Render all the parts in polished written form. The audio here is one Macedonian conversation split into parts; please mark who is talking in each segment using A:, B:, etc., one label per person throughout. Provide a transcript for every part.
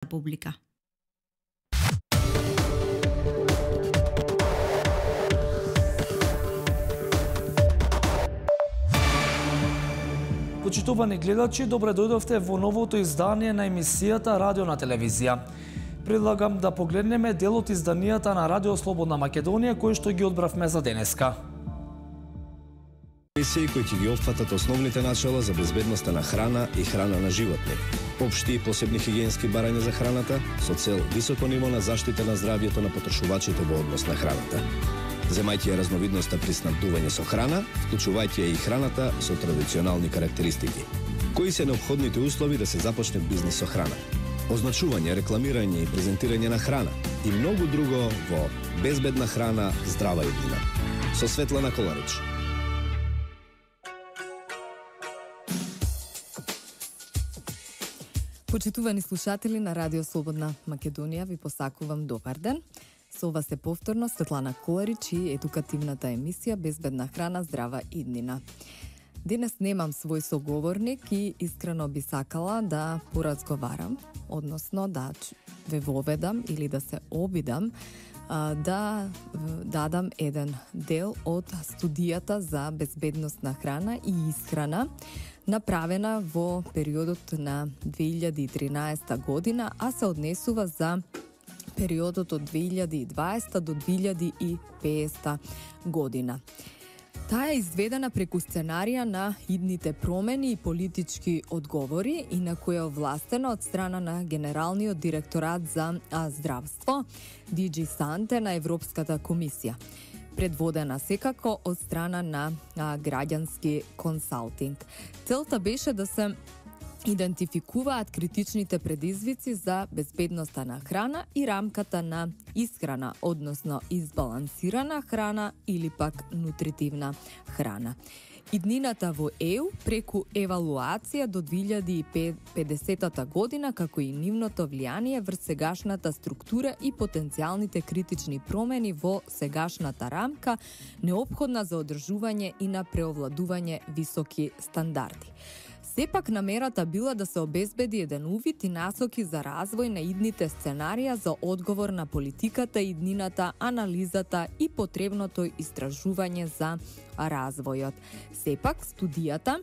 A: република.
B: Почитувани гледачи, добре дојдовте во новото издание на емисијата Радио на телевизија. Предлагам да погледнеме дел од изданијата на Радио Слободна Македонија кои што ги одбравме за денеска.
C: Емисии кои ќе ги опфатат основните начала за безбедноста на храна и храна на животни, општи и посебни хигиенски барања за храната со цел високо ниво на заштита на здравјето на потрошувачите во однос на храната. Земајќи ја разновидноста при снабдување со храна, вклучувајќи ја и храната со традиционални карактеристики. Кои се неопходните услови да се започне бизнис со храна? Означување, рекламирање и презентирање на храна и многу друго во Безбедна храна, здрава иднина. Со Светлана Коларич.
D: Почитувани слушатели на Радио Слободна Македонија, ви посакувам добар ден. Со вас е повторно Светлана Коларич и едукативната емисија Безбедна храна, здрава иднина. Денес немам свој соговорник и искрено би сакала да поразговарам, односно да ве воведам или да се обидам да дадам еден дел од студијата за безбедност на храна и исхрана, направена во периодот на 2013 година, а се однесува за периодот од 2020 до 2050 година. Таа е изведена преку сценарија на идните промени и политички одговори и на која е овластена од страна на Генералниот директорат за здравство, DG Sante на Европската комисија, предводена секако од страна на граѓански консалтинг. Целта беше да се идентификуваат критичните предизвици за безбедноста на храна и рамката на исхрана, односно избалансирана храна или пак нутритивна храна. Иднината во ЕУ преку евалуација до 2050 година, како и нивното влијание врз сегашната структура и потенцијалните критични промени во сегашната рамка, неопходна за одржување и на преовладување високи стандарди. Сепак намерата била да се обезбеди еден увид и насоки за развој на идните сценарија за одговор на политиката, иднината, анализата и потребното истражување за развојот. Сепак, студијата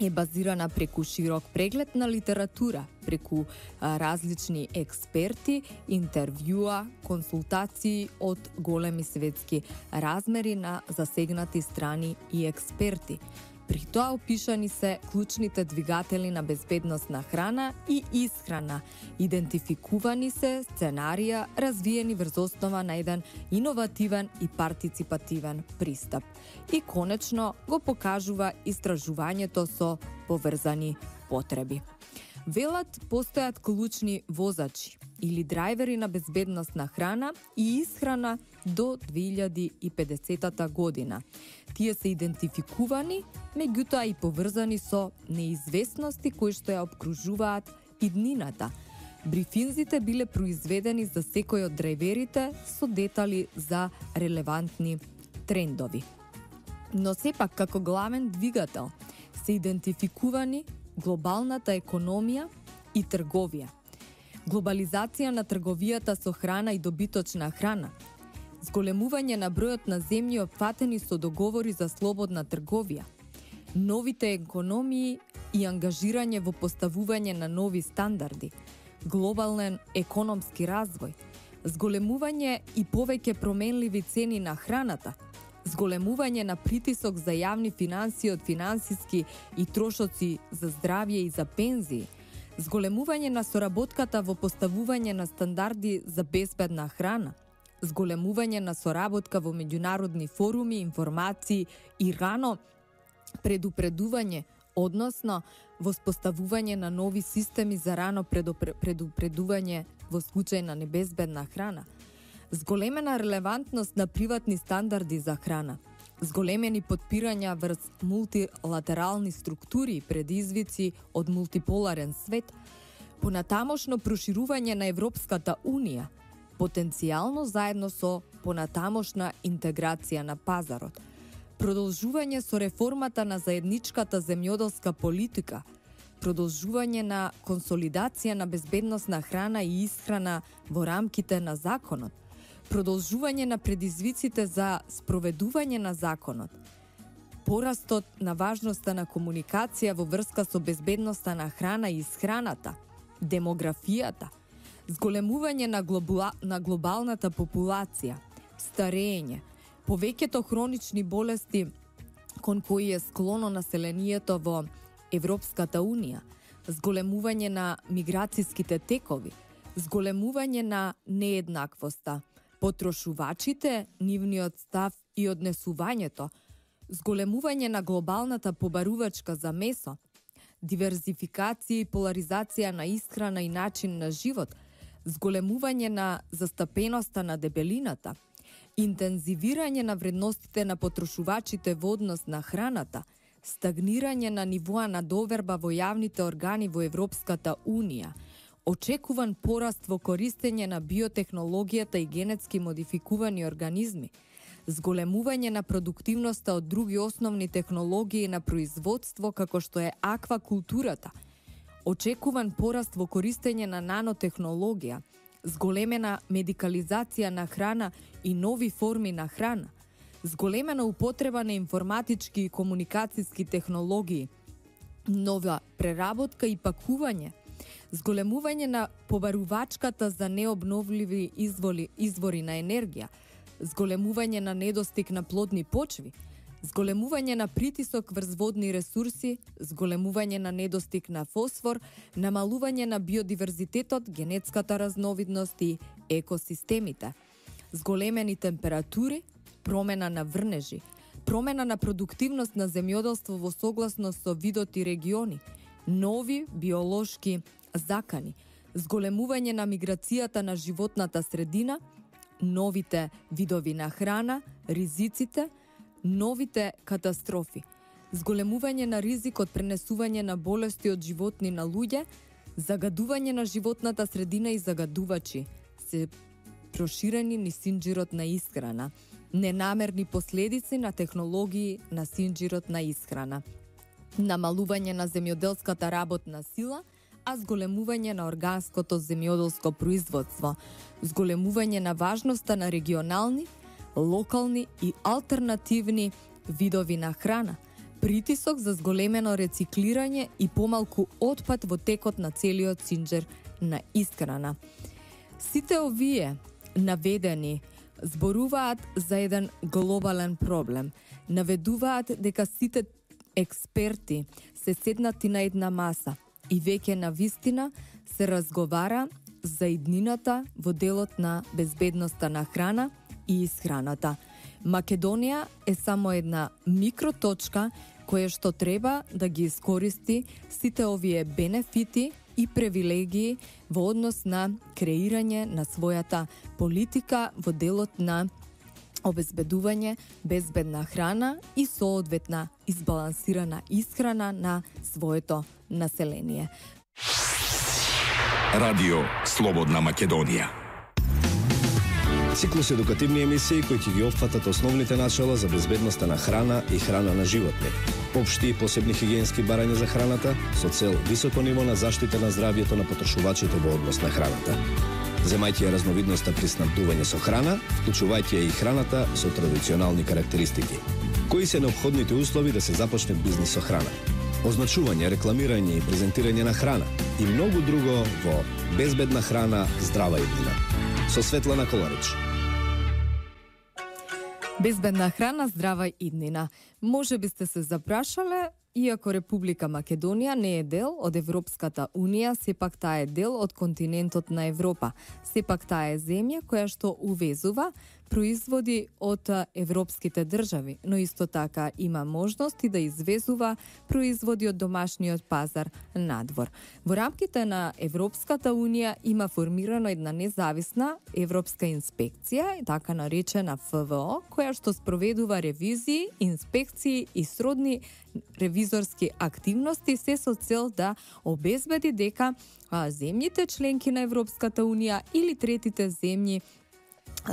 D: е базирана преку широк преглед на литература, преку различни експерти, интервјуа, консултации од големи светски размери на засегнати страни и експерти. При тоа опишани се клучните двигатели на безбедност на храна и исхрана. Идентификувани се сценарија развиени врз основа на еден иновативен и партиципативен пристап. И конечно го покажува истражувањето со поврзани потреби. Велат постојат клучни возачи или драйвери на безбедност на храна и исхрана до 2050 година. Тие се идентификувани, меѓутоа и поврзани со неизвестности кои што ја обкружуваат иднината. Брифинзите биле произведени за секој од драйверите со детали за релевантни трендови. Но сепак како главен двигател се идентификувани глобалната економија и трговија. Глобализација на трговијата со храна и добиточна храна, зголемување на бројот на земји опфатени со договори за слободна трговија, новите економии и ангажирање во поставување на нови стандарди, глобален економски развој, зголемување и повеќе променливи цени на храната, зголемување на притисок за јавни финансии од финансиски и трошоци за здравје и за пензии, зголемување на соработката во поставување на стандарди за безбедна храна, зголемување на соработка во меѓународни форуми, информации и рано предупредување, односно воспоставување на нови системи за рано предупредување во случај на небезбедна храна, зголемена релевантност на приватни стандарди за храна, зголемени подпирања врз мултилатерални структури и предизвици од мултиполарен свет, понатамошно проширување на Европската Унија, потенцијално заедно со понатамошна интеграција на пазарот, продолжување со реформата на заедничката земјоделска политика, продолжување на консолидација на безбедносна храна и исхрана во рамките на законот, продолжување на предизвиците за спроведување на законот, порастот на важноста на комуникација во врска со безбедноста на храна и исхраната, демографијата, зголемување на глобалната популација, старење, повеќето хронични болести кон кои е склоно населението во Европската Унија, зголемување на миграцијските текови, зголемување на нееднаквоста, потрошувачите, нивниот став и однесувањето, зголемување на глобалната побарувачка за месо, диверзификација и поларизација на исхрана и начин на живот, зголемување на застапеноста на дебелината, интензивирање на вредностите на потрошувачите во однос на храната, стагнирање на нивоа на доверба во јавните органи во Европската Унија, очекуван пораст во користење на биотехнологијата и генетски модификувани организми, зголемување на продуктивноста од други основни технологии на производство како што е аквакултурата, очекуван пораст во користење на нанотехнологија, зголемена медикализација на храна и нови форми на храна, зголемена употреба на информатички и комуникацијски технологии, нова преработка и пакување, зголемување на побарувачката за необновливи извори на енергија, зголемување на недостиг на плодни почви, зголемување на притисок врз водни ресурси, зголемување на недостиг на фосфор, намалување на биодиверзитетот, генетската разновидност и екосистемите, зголемени температури, промена на врнежи, промена на продуктивност на земјоделство во согласност со видот и региони, нови биолошки закани, зголемување на миграцијата на животната средина, новите видови на храна, ризиците, новите катастрофи, зголемување на ризик од пренесување на болести од животни на луѓе, загадување на животната средина и загадувачи се проширени низ синџирот на исхрана, ненамерни последици на технологии на синџирот на исхрана, намалување на земјоделската работна сила, а зголемување на органското земјоделско производство, зголемување на важноста на регионални, локални и алтернативни видови на храна, притисок за зголемено рециклирање и помалку отпад во текот на целиот синџир на исхрана. Сите овие наведени зборуваат за еден глобален проблем, наведуваат дека сите експерти се седнати на една маса и веќе на вистина се разговара за иднината во делот на безбедноста на храна и исхраната. Македонија е само една микроточка која што треба да ги искористи сите овие бенефити и привилегии во однос на креирање на својата политика во делот на обезбедување безбедна храна и соодветна избалансирана исхрана на своето население.
A: Радио Слободна Македонија.
C: Циклус едукативни емисии кои ќе ги опфатат основните начала за безбедноста на храна и храна на животни, општи и посебни хигиенски барања за храната со цел високо ниво на заштита на здравјето на потрошувачите во однос на храната. Земајќи ја разновидноста при снабдување со храна, вклучувајќи ја и храната со традиционални карактеристики. Кои се неопходните услови да се започне бизнис со храна? Означување, рекламирање и презентирање на храна и многу друго во Безбедна храна, здрава иднина. Со Светлана Коларич.
D: Безбедна храна, здрава иднина. Може би сте се запрашале, иако Република Македонија не е дел од Европската Унија, сепак таа е дел од континентот на Европа. Сепак таа е земја која што увезува производи од европските држави, но исто така има можности да извезува производи од домашниот пазар надвор. Во рамките на Европската Унија има формирано една независна европска инспекција, така наречена ФВО, која што спроведува ревизии, инспекции и сродни ревизорски активности се со цел да обезбеди дека земјите членки на Европската Унија или третите земји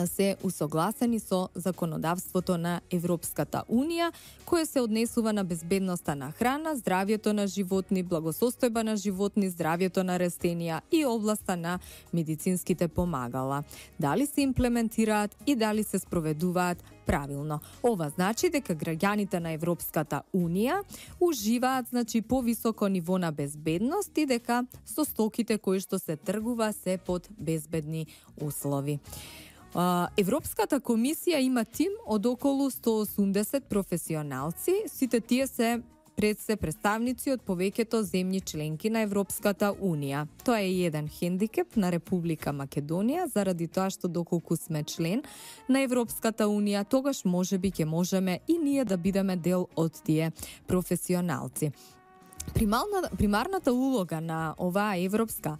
D: се усогласени со законодавството на Европската Унија, кое се однесува на безбедноста на храна, здравјето на животни, благосостојба на животни, здравјето на растенија и областа на медицинските помагала. Дали се имплементираат и дали се спроведуваат правилно. Ова значи дека граѓаните на Европската Унија уживаат повисоко ниво на безбедност и дека со стоките кои што се тргува се под безбедни услови. Европската комисија има тим од околу 180 професионалци. Сите тие се представници од повеќето земји членки на Европската Унија. Тоа е еден хендикеп на Република Македонија, заради тоа што доколку сме член на Европската Унија, тогаш можеби ќе можеме и ние да бидеме дел од тие професионалци. Примарната улога на оваа европска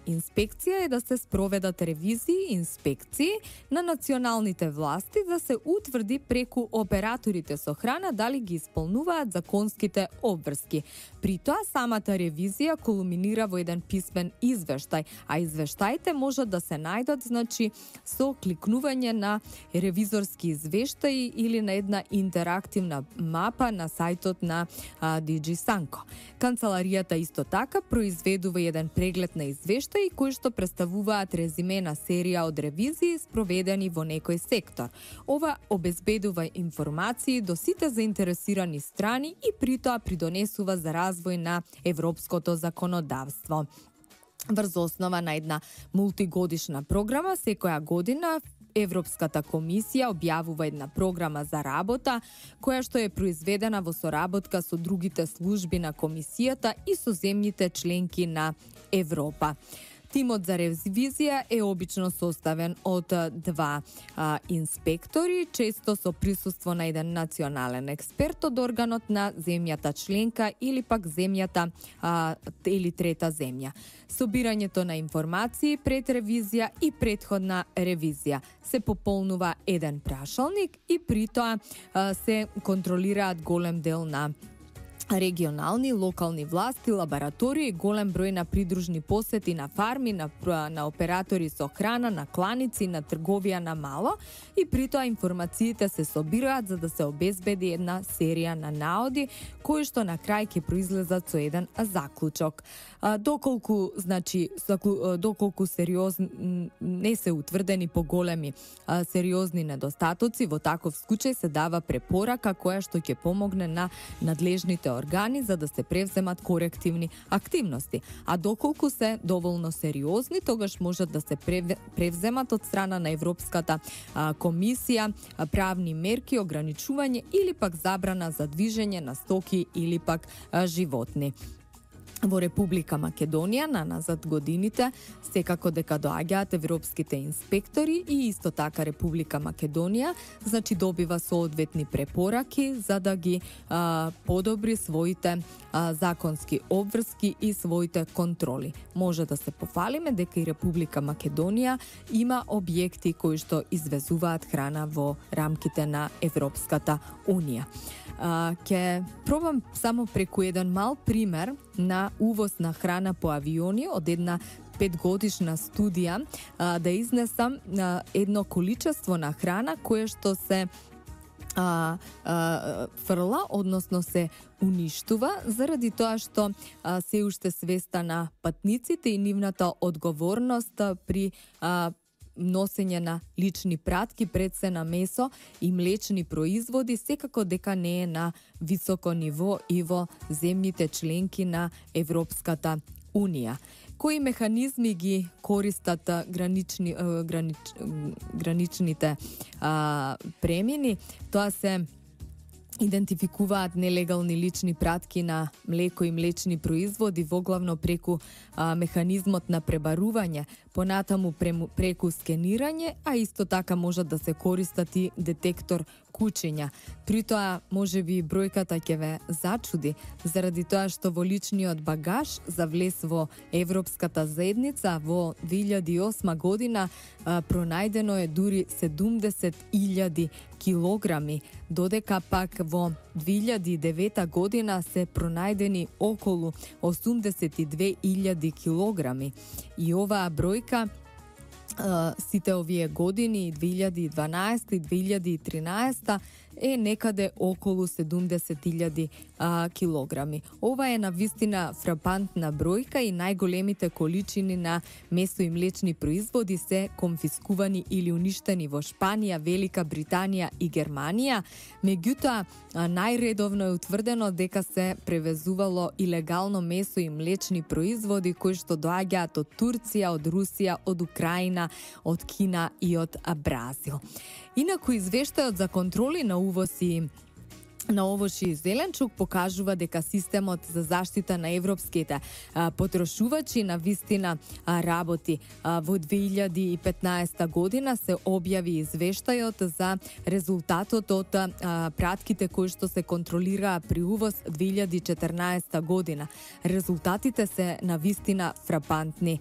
D: инспекција е да се спроведат ревизии и инспекции на националните власти, да се утврди преку операторите со храна дали ги исполнуваат законските обврски. При тоа самата ревизија кулминира во еден писмен извештај, а извештаите можат да се најдат со кликнување на ревизорски извештаи или на една интерактивна мапа на сајтот на DG Sanko. Канцеларијата исто така произведува еден преглед на извештаи кои што представуваат резиме на серија од ревизии спроведени во некој сектор. Ова обезбедува информации до сите заинтересирани страни и при тоа придонесува за развој на европското законодавство. Врз основа на една мултигодишна програма, секоја година Европската комисија објавува една програма за работа, која што е произведена во соработка со другите служби на комисијата и со земјите членки на Европа. Тимот за ревизија е обично составен од два инспектори, често со присуство на еден национален експерт од органот на земјата членка или пак земјата или трета земја. Собирањето на информации пред ревизија и претходна ревизија се пополнува еден прашалник и при тоа се контролираат голем дел на регионални, локални власти, лаборатории, голем број на придружни посети на фарми, на оператори со храна, на кланици, на трговија на мало и при тоа информациите се собираат за да се обезбеди една серија на наоди кои што на крај ќе произлезат со еден заклучок. Доколку не се утврдени поголеми сериозни недостатоци, во таков случај се дава препорака која што ќе помогне на надлежните органи за да се превземат корективни активности, а доколку се доволно сериозни, тогаш можат да се превземат од страна на Европската комисија правни мерки, ограничување или пак забрана за движење на стоки или пак животни. Во Република Македонија назад годините секако дека доаѓаат европските инспектори и исто така Република Македонија добива соодветни препораки за да ги подобри своите законски обврски и своите контроли. Може да се пофалиме дека и Република Македонија има објекти кои што извезуваат храна во рамките на Европската Унија. Ќе пробам само преку еден мал пример на увоз на храна по авиони од една 5-годишна студија да изнесам едно количество на храна кое што се фрла, односно се уништува заради тоа што се уште свеста на патниците и нивната одговорност при носење на лични пратки, пред се на месо и млечни производи, секако дека не е на високо ниво и во земјите членки на Европската Унија. Кои механизми ги користат граничните премини? Тоа се идентификуваат нелегални лични пратки на млеко и млечни производи воглавно преку механизмот на пребарување, понатаму преку скенирање, а исто така можат да се користат и детектор кучиња. При тоа можеби бројката ќе ве зачуди, заради тоа што во личниот багаж за влез во Европската заедница во 2008 година пронајдено е дури 70.000 килограми, додека пак во 2009 година се пронајдени околу 82.000 килограми. И оваа бројка сите овие години, 2012 и 2013, е некаде околу 70.000 килограми. Ова е навистина фрапантна бројка и најголемите количини на месо и млечни производи се конфискувани или уништени во Шпанија, Велика Британија и Германија. Меѓутоа, најредовно е утврдено дека се превезувало илегално месо и млечни производи кои што доаѓаат од Турција, од Русија, од Украина, од Кина и од Бразил. Инаку извештајот за контроли на увози на овош и зеленчук покажува дека системот за заштита на европските потрошувачи на вистина работи. Во 2015 година се објави извештајот за резултатот од пратките кои што се контролираа при увоз 2014 година. Резултатите се на вистина фрапантни,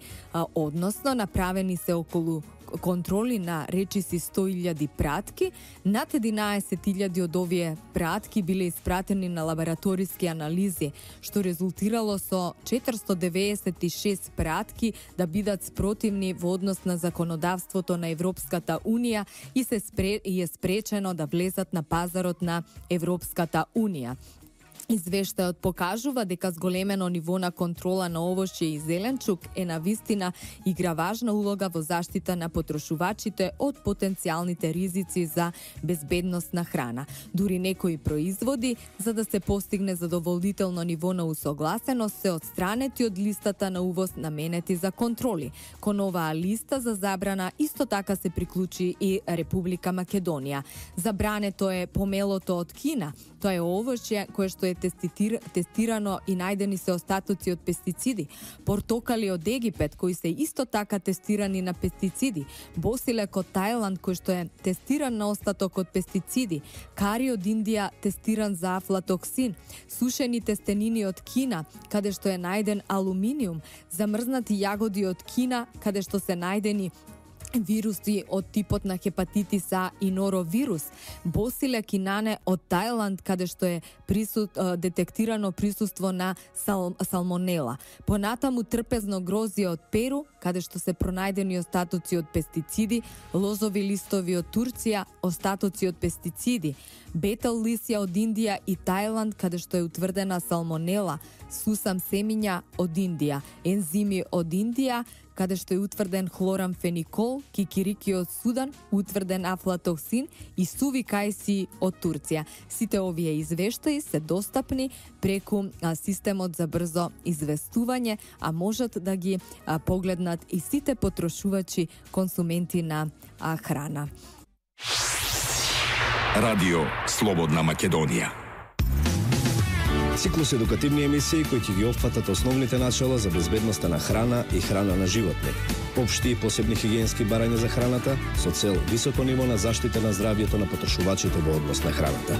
D: односно направени се околу контроли на речиси 100.000 пратки. Над 11.000 од овие пратки биле испратени на лабораториски анализи, што резултирало со 496 пратки да бидат спротивни во однос на законодавството на Европската Унија и е спречено да влезат на пазарот на Европската Унија. Извештајот покажува дека зголемено ниво на контрола на овошје и зеленчук е навистина игра важна улога во заштита на потрошувачите од потенцијалните ризици за безбедност на храна. Дури некои производи, за да се постигне задоволително ниво на усогласеност, се отстранети од листата на увоз наменети за контроли. Кон оваа листа за забрана исто така се приклучи и Република Македонија. Забрането е помелото од Кина. Тоа е овошје кое што е тестирано и најдени се остатоци од пестициди. Портокали од Египет, кои се исто така тестирани на пестициди. Босилек од Тајланд, кој што е тестиран на остаток од пестициди. Кари од Индија, тестиран за афлатоксин. Сушени тестенини од Кина, каде што е најден алуминиум. Замрзнати јагоди од Кина, каде што се најдени вируси од типот на хепатитис А и норовирус. Босилек и нане од Тајланд, каде што е детектирано присуство на салмонела. Понатаму трпезно грозје од Перу, каде што се пронајдени остатоци од пестициди, лозови листови од Турција, остатоци од пестициди. Бетел лисја од Индија и Тајланд, каде што е утврдена салмонела. Сусам семиња од Индија, ензими од Индија, каде што е утврден хлорамфеникол, кикирики од Судан, утврден афлатоксин и суви кајси од Турција. Сите овие извештаи се достапни преку системот за брзо известување, а можат да ги погледнат и сите потрошувачи, консументи на храна.
A: Радио Слободна Македонија.
C: Циклус едукативни емисии кои ќе ги опфатат основните начала за безбедноста на храна и храна на животни, општи и посебни хигиенски барања за храната со цел високо ниво на заштита на здравјето на потрошувачите во однос на храната.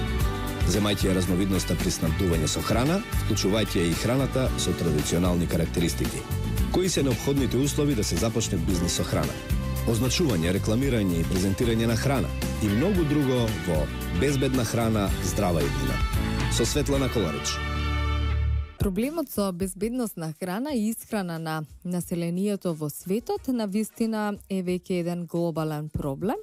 C: Земајќи ја разновидноста при снабдување со храна, вклучувајќи ја и храната со традиционални карактеристики. Кои се неопходните услови да се започне бизнис со храна? Означување, рекламирање и презентирање на храна и многу друго во Безбедна храна, здрава иднина. Со Светлана Коларич.
D: Проблемот со безбедност на храна и исхрана на населението во светот навистина е веќе еден глобален проблем.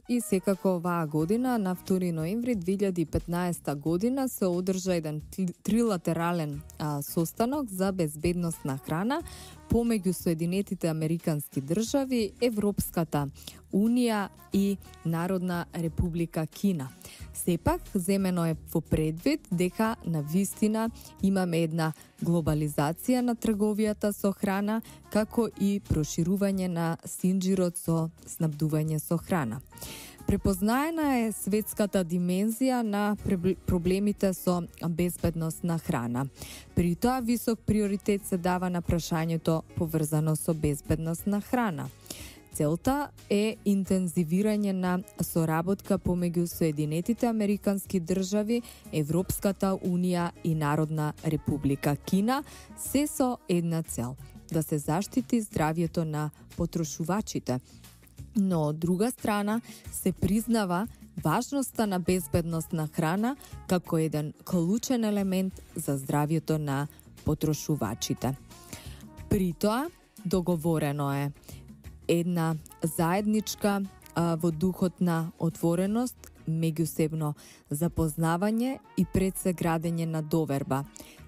D: И секако оваа година, на 2 ноември 2015 година, се одржа еден трилатерален состанок за безбедност на храна помеѓу Соединетите Американски држави, Европската Унија и Народна Република Кина. Сепак, земено е во предвид дека навистина имаме една глобализација на трговијата со храна, како и проширување на синџирот со снабдување со храна. Препознаена е светската димензија на проблемите со безбедност на храна. При тоа висок приоритет се дава на прашањето поврзано со безбедност на храна. Целта е интензивирање на соработка помеѓу Соединетите Американски држави, Европската Унија и Народна Република Кина, се со една цел – да се заштити здравјето на потрошувачите. Но од друга страна се признава важноста на безбедност на храна како еден клучен елемент за здравјето на потрошувачите. При тоа договорено е една заедничка во духот на отвореност, меѓусебно запознавање и пред се градење на доверба,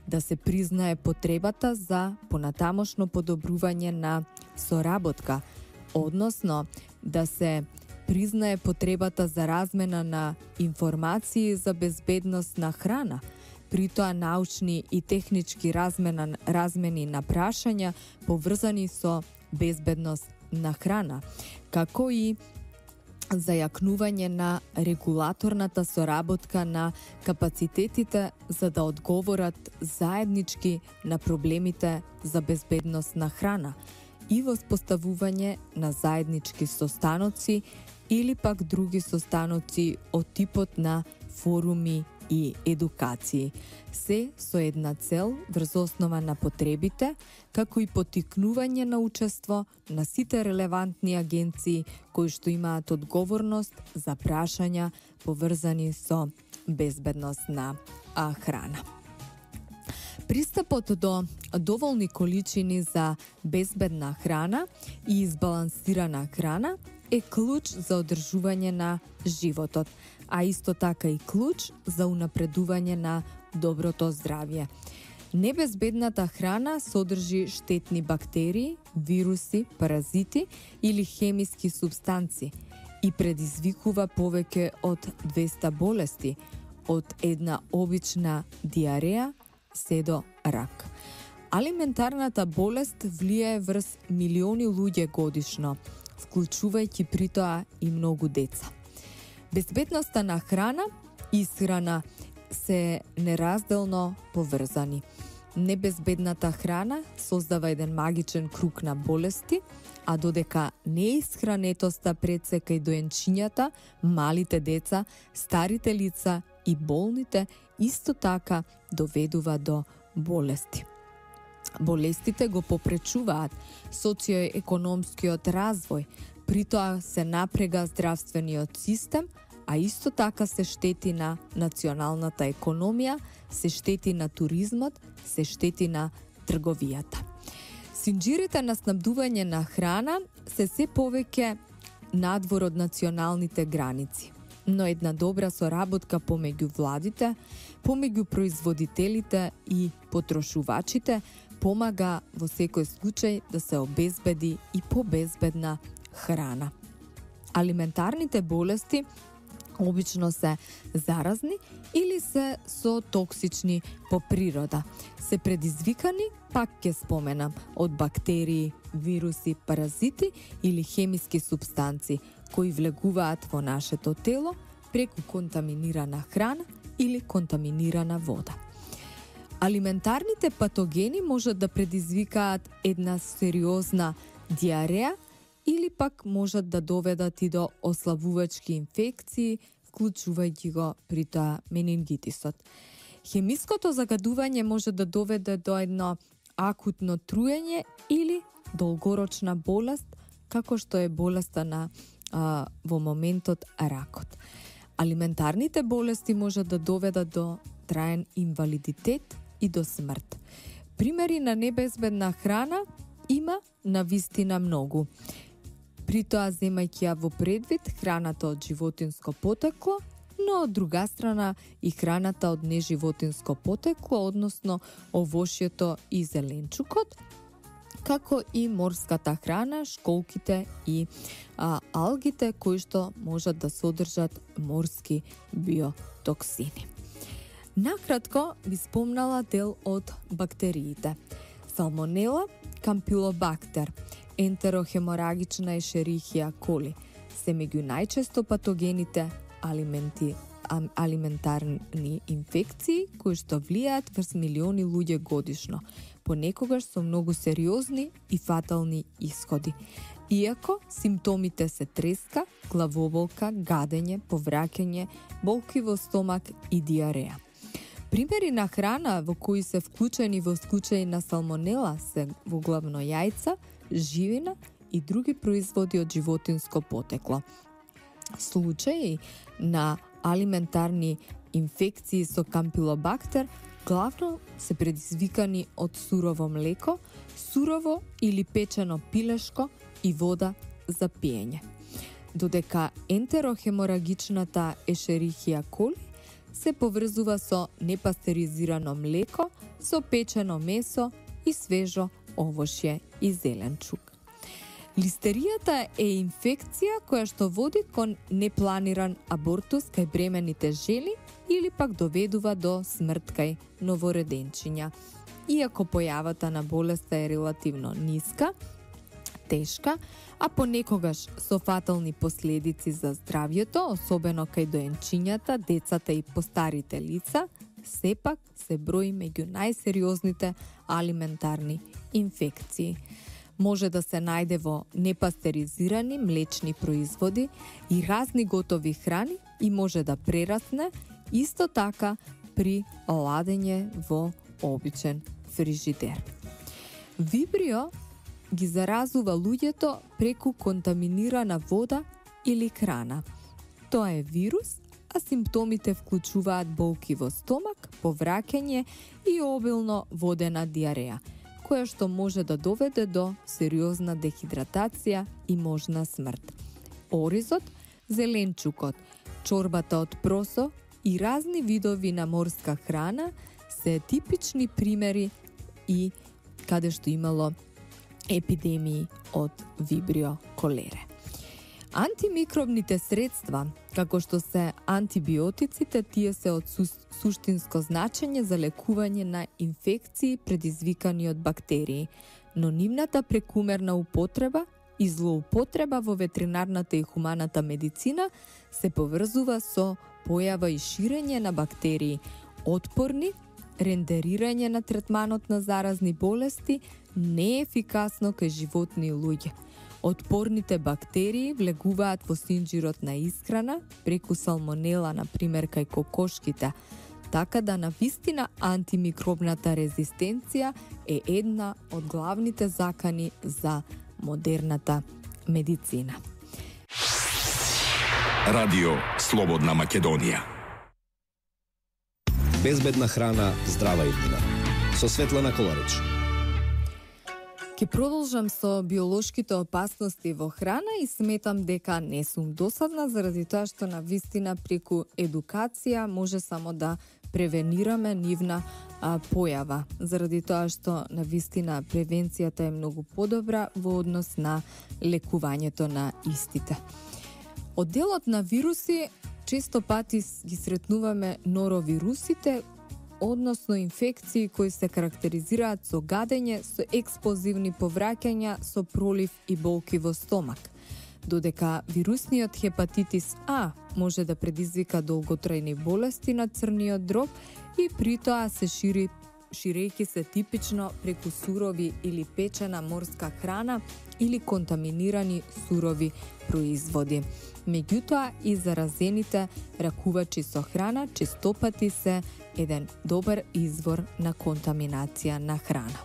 D: да се признае потребата за понатамошно подобрување на соработка, односно да се признае потребата за размена на информации за безбедност на храна, притоа научни и технички размени на прашања поврзани со безбедност на храна, како и зајакнување на регулаторната соработка на капацитетите за да одговорат заеднички на проблемите за безбедност на храна и воспоставување на заеднички состаноци или пак други состаноци од типот на форуми и едукации, се со една цел врз основа на потребите, како и поттикнување на учество на сите релевантни агенции кои што имаат одговорност за прашања поврзани со безбедност на храна. Пристапот до доволни количини за безбедна храна и избалансирана храна е клуч за одржување на животот, а исто така и клуч за унапредување на доброто здравје. Небезбедната храна содржи штетни бактерии, вируси, паразити или хемиски супстанци и предизвикува повеќе од 200 болести, од една обична диареја се до рак. Алиментарната болест влијае врз милиони луѓе годишно, вклучувајќи притоа и многу деца. Безбедноста на храна и исхрана се неразделно поврзани. Небезбедната храна создава еден магичен круг на болести, а додека неисхранетоста пресека и доенчињата, малите деца, старите лица и болните исто така доведува до болести. Болестите го попречуваат социоекономскиот развој, притоа се напрега здравствениот систем, а исто така се штети на националната економија, се штети на туризмот, се штети на трговијата. Синџирите на снабдување на храна се повеќе надвор од националните граници, но една добра соработка помеѓу владите, помеѓу производителите и потрошувачите помага во секој случај да се обезбеди и побезбедна храна. Алиментарните болести обично се заразни или се со токсични по природа. Се предизвикани, пак ќе споменам, од бактерии, вируси, паразити или хемиски супстанци кои влегуваат во нашето тело преку контаминирана храна или контаминирана вода. Алиментарните патогени можат да предизвикаат една сериозна диареја или пак можат да доведат и до ослабувачки инфекции, вклучувајќи го притоа менингитисот. Хемиското загадување може да доведе до едно акутно труење или долгорочна болест, како што е болеста на во моментот ракот. Алиментарните болести можат да доведат до траен инвалидитет и до смрт. Примери на небезбедна храна има навистина многу. Притоа земајќи ја во предвид храната од животинско потекло, но од друга страна и храната од неживотинско потекло, односно овошјето и зеленчукот, како и морската храна, школките и алгите кои што можат да содржат морски биотоксини. Накратко ви спомнала дел од бактериите. Салмонела, кампилобактер, ентерохеморагична ешерихија коли се меѓу најчесто патогените алиментарни инфекции кои што влијаат врз милиони луѓе годишно, понекогаш со многу сериозни и фатални исходи. Иако симптомите се треска, главоболка, гадење, повраќање, болки во стомак и диареја. Примери на храна во кои се вклучени во случаи на салмонела се во главно јајца, живина и други производи од животинско потекло. Случаи на алиментарни инфекции со кампилобактер главно се предизвикани од сурово млеко, сурово или печено пилешко и вода за пиење. Додека ентерохеморагичната ешерихија коли се поврзува со непастеризирано млеко, со печено месо и свежо овошје и зеленчук. Листеријата е инфекција која што води кон непланиран абортус кај бремените жени или пак доведува до смрт кај новороденчиња. Иако појавата на болеста е релативно ниска, тешка, а понекогаш со фатални последици за здравјето, особено кај доенчињата, децата и постарите лица, сепак се брои меѓу најсериозните алиментарни инфекции. Може да се најде во непастеризирани млечни производи и разни готови храни и може да прерасне исто така при ладење во обичен фрижидер. Вибрио ги заразува луѓето преку контаминирана вода или храна. Тоа е вирус, а симптомите вклучуваат болки во стомак, повраќање и обилно водена диареја, која што може да доведе до сериозна дехидратација и можна смрт. Оризот, зеленчукот, чорбата од просо и разни видови на морска храна се типични примери и каде што имало епидемии од вибрио колере. Антимикробните средства, како што се антибиотиците, тие се од суштинско значење за лекување на инфекции предизвикани од бактерии, но нивната прекумерна употреба и злоупотреба во ветеринарната и хуманата медицина се поврзува со појава и ширење на бактерии отпорни, рендерирање на третманот на заразни болести неефикасно кај животни и луѓе. Отпорните бактерии влегуваат во синџирот на исхрана преку салмонела, на пример кај кокошките, така да навистина антимикробната резистенција е една од главните закани за модерната медицина.
A: Радио Слободна Македонија.
C: Безбедна храна, здрава иднина. Со Светлана Коларич.
D: Ке продолжам со биолошките опасности во храна и сметам дека не сум досадна заради тоа што на вистина преку едукација може само да превенираме нивна појава, заради тоа што на вистина превенцијата е многу подобра во однос на лекувањето на истите. Од делот на вируси често пати ги сретнуваме норовирусите, односно инфекции кои се карактеризираат со гадење, со експлозивни повраќања, со пролив и болки во стомак. Додека вирусниот хепатитис А може да предизвика долготрајни болести на црниот дроб и при тоа се ширејќи се типично преку сурови или печена морска храна или контаминирани сурови производи. Меѓутоа и заразените ракувачи со храна честопати се еден добар извор на контаминација на храна.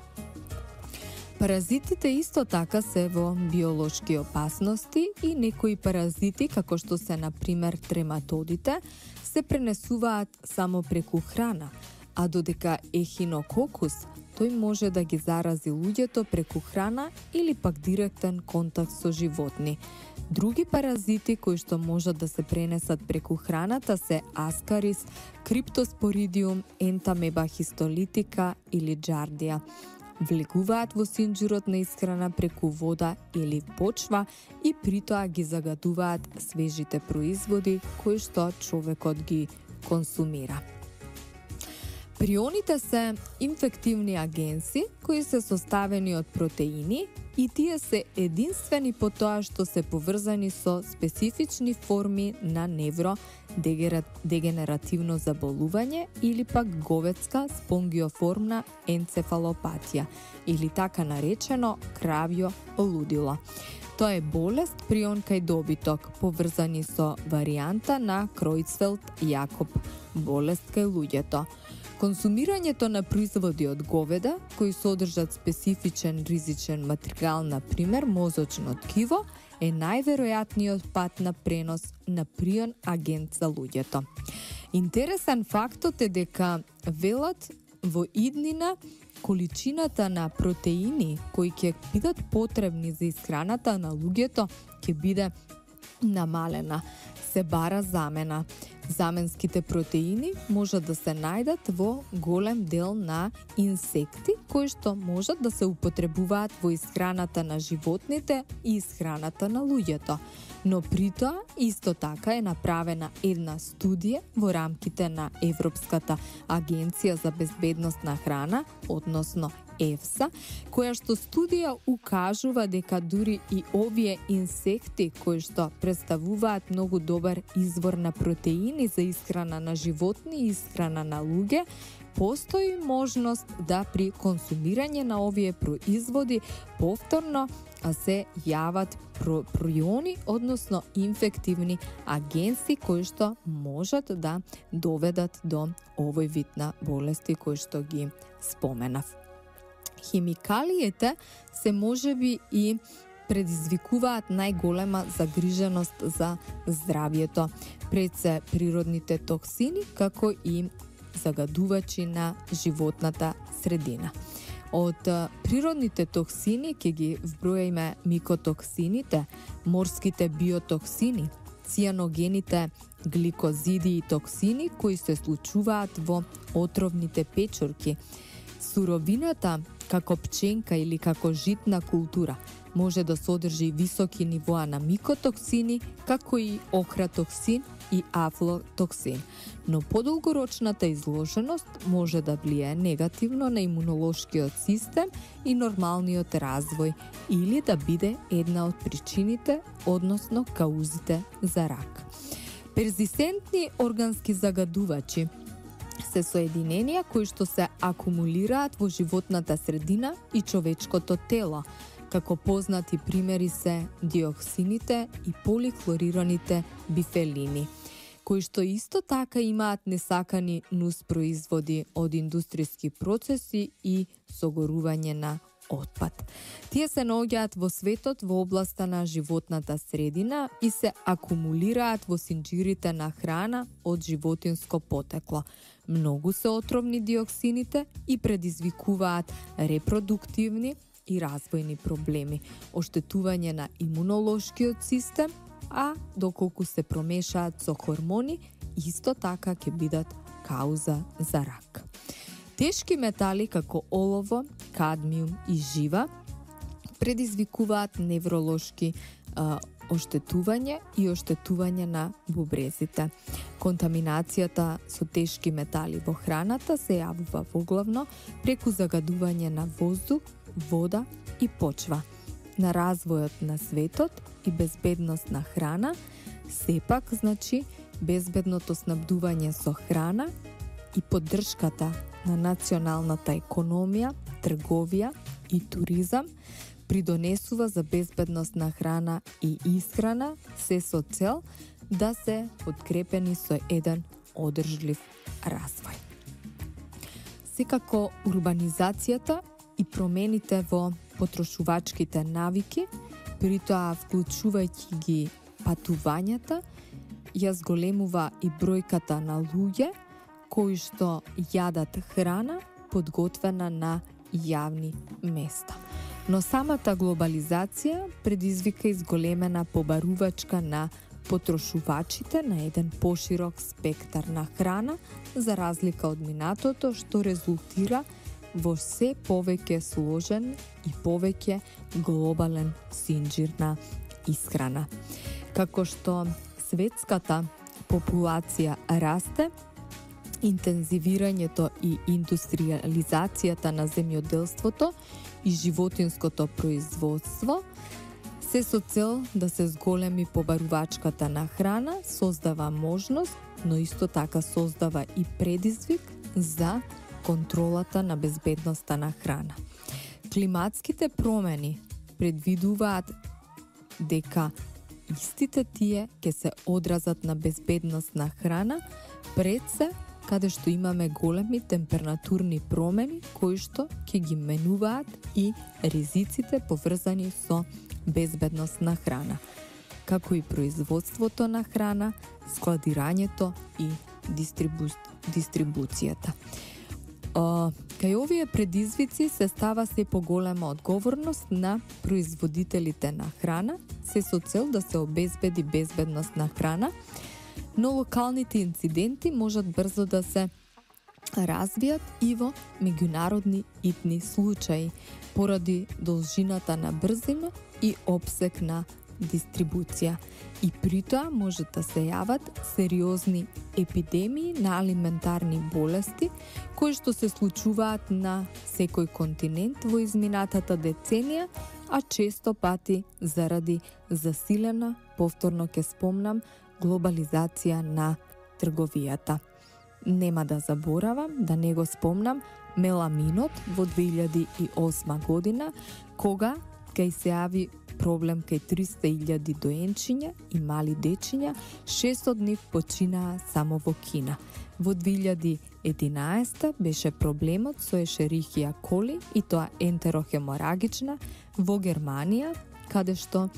D: Паразитите исто така се во биолошки опасности и некои паразити, како што се на пример трематодите, се пренесуваат само преку храна, а додека ехинококус, тој може да ги зарази луѓето преку храна или пак директен контакт со животни. Други паразити кои што можат да се пренесат преку храната се аскарис, криптоспоридиум, ентамеба хистолитика или джардија. Влегуваат во синџирот на исхрана преку вода или почва и при тоа ги загадуваат свежите производи кои што човекот ги консумира. Прионите се инфективни агенси кои се составени од протеини и тие се единствени по тоа што се поврзани со специфични форми на невродегенеративно заболување или пак говедска спонгиоформна енцефалопатија или така наречено кравјо лудило. Тоа е болест прион кај добиток, поврзани со варијанта на Кројцфелд-Јакоб, болест кај луѓето. Консумирањето на производи од говеда, кои содржат специфичен ризичен материјал, на пример мозочно ткиво, е најверојатниот пат на пренос на прион агент за луѓето. Интересен фактот е дека велат во иднина количината на протеини кои ќе бидат потребни за исхраната на луѓето ќе биде намалена. Се бара замена. Заменските протеини можат да се најдат во голем дел на инсекти кои што можат да се употребуваат во исхраната на животните и исхраната на луѓето. Но при тоа исто така е направена една студија во рамките на Европската агенција за безбедност на храна, односно ЕФСА, која што студија укажува дека дури и овие инсекти кои што представуваат многу добар извор на протеини за исхрана на животни и исхрана на луѓе, постои можност да при консумирање на овие производи повторно се јават проиони, односно инфективни агенти кои што можат да доведат до овој вид на болести кои што ги споменав. Химикалиите се можеби и предизвикуваат најголема загриженост за здравјето, пред се природните токсини, како и загадувачи на животната средина. Од природните токсини ќе ги вброиме микотоксините, морските биотоксини, цијаногените гликозиди и токсини кои се случуваат во отровните печурки. Суровината како пченка или како житна култура може да содржи високи нивоа на микотоксини, како и охратоксин и афлотоксин. Но подолгорочната изложеност може да влие негативно на имунолошкиот систем и нормалниот развој или да биде една од причините, односно каузите за рак. Перзистентни органски загадувачи се соединенија кои што се акумулираат во животната средина и човечкото тело. Како познати примери се диоксините и полихлорираните бифелини, кои што исто така имаат несакани нуспроизводи од индустријски процеси и согорување на отпад. Тие се наоѓаат во светот во областа на животната средина и се акумулираат во синџирите на храна од животинско потекло. Многу се отровни диоксините и предизвикуваат репродуктивни и развојни проблеми, оштетување на имунолошкиот систем, а доколку се промешаат со хормони, исто така ќе бидат кауза за рак. Тешки метали како олово, кадмиум и жива предизвикуваат невролошки оштетување и оштетување на бубрезите. Контаминацијата со тешки метали во храната се јавува воглавно преку загадување на воздух, вода и почва. На развојот на светот и безбедност на храна, сепак, безбедното снабдување со храна и поддршката на националната економија, трговија и туризам придонесува за безбедност на храна и исхрана, се со цел да се подкрепени со еден одржлив развој. Секако урбанизацијата и промените во потрошувачките навики, при тоа вклучувајќи ги патувањата, ја зголемува и бројката на луѓе кои што јадат храна подготвена на јавни места. Но самата глобализација предизвика изголемена побарувачка на потрошувачите на еден поширок спектар на храна, за разлика од минатото, што резултира во се повеќе сложен и повеќе глобален синџир на исхрана. Како што светската популација расте, интензивирањето и индустриализацијата на земјоделството и животинското производство се со цел да се зголеми побарувачката на храна, создава можност, но исто така создава и предизвик за контролата на безбедноста на храна. Климатските промени предвидуваат дека истите тие ќе се одразат на безбедност на храна, пред се каде што имаме големи температурни промени кои што ќе ги менуваат и ризиците поврзани со безбедност на храна, како и производството на храна, складирањето и дистрибуцијата. Кај овие предизвици се става се поголема одговорност на производителите на храна, се со цел да се обезбеди безбедност на храна, но локалните инциденти можат брзо да се развијат и во меѓународни итни случаи, поради должината на брзина и обсек на дистрибуција. И при тоа може да се јават сериозни епидемии на алиментарни болести, кои што се случуваат на секој континент во изминатата деценија, а често пати заради засилена, повторно ќе спомнам, глобализација на трговијата. Нема да заборавам, да не го спомнам, меламинот во 2008 година, кога кај се јави проблем кај 300.000 доенчиња и мали дечиња, 6 од нив починаа само во Кина. Во 2011 беше проблемот со Ешерихија коли, и тоа ентерохеморагична, во Германија, каде што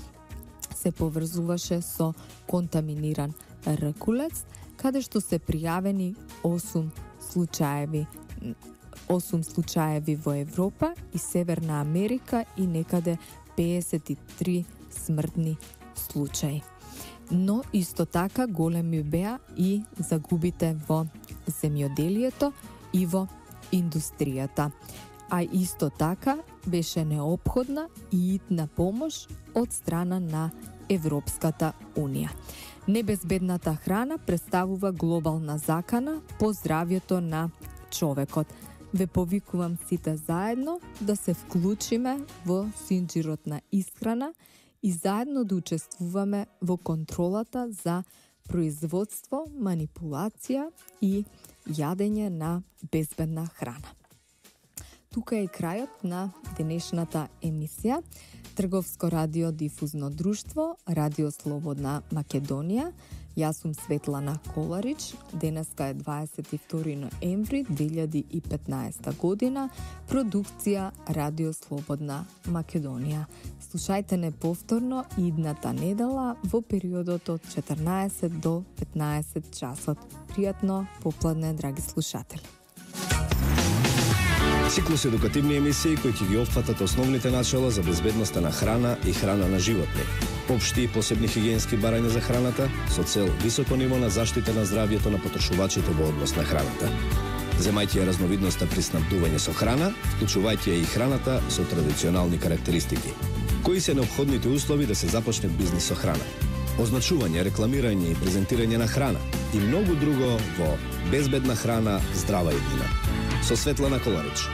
D: се поврзуваше со контаминиран ркулец, каде што се пријавени 8 случаеви во Европа и Северна Америка и некаде 53 смртни случаи. Но исто така големи беа и загубите во земјоделието и во индустријата. А исто така беше неопходна и итна помош од страна на Европската Унија. Небезбедната храна представува глобална закана по здравјето на човекот. Ве повикувам сите заедно да се вклучиме во синџирот на исхрана и заедно да учествуваме во контролата за производство, манипулација и јадење на безбедна храна. Тука е крајот на денешната емисија. Трговско радиодифузно друштво, Радио Слободна Македонија. Јас сум Светлана Коларич. Денеска е 22 ноември 2015 година. Продукција Радио Слободна Македонија. Слушајте не повторно идната недела во периодот од 14 до 15 часот. Пријатно попладне, драги слушатели.
C: Циклус едукативни емисии кои ќе ги опфатат основните начала за безбедноста на храна и храна на животни, општи и посебни хигиенски барања за храната со цел високо ниво на заштита на здравјето на потрошувачите во однос на храната. Земајќи ја разновидноста при снабдување со храна, вклучувајќи ја и храната со традиционални карактеристики. Кои се неопходните услови да се започне бизнис со храна? Означување, рекламирање и презентирање на храна и многу друго во Безбедна храна, здрава иднина. Со Светлана Коларич.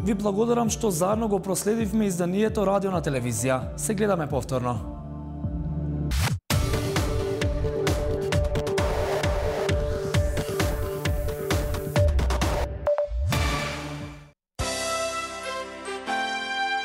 B: Ви благодарам што заедно го проследивме изданието Радио на телевизија. Се гледаме повторно.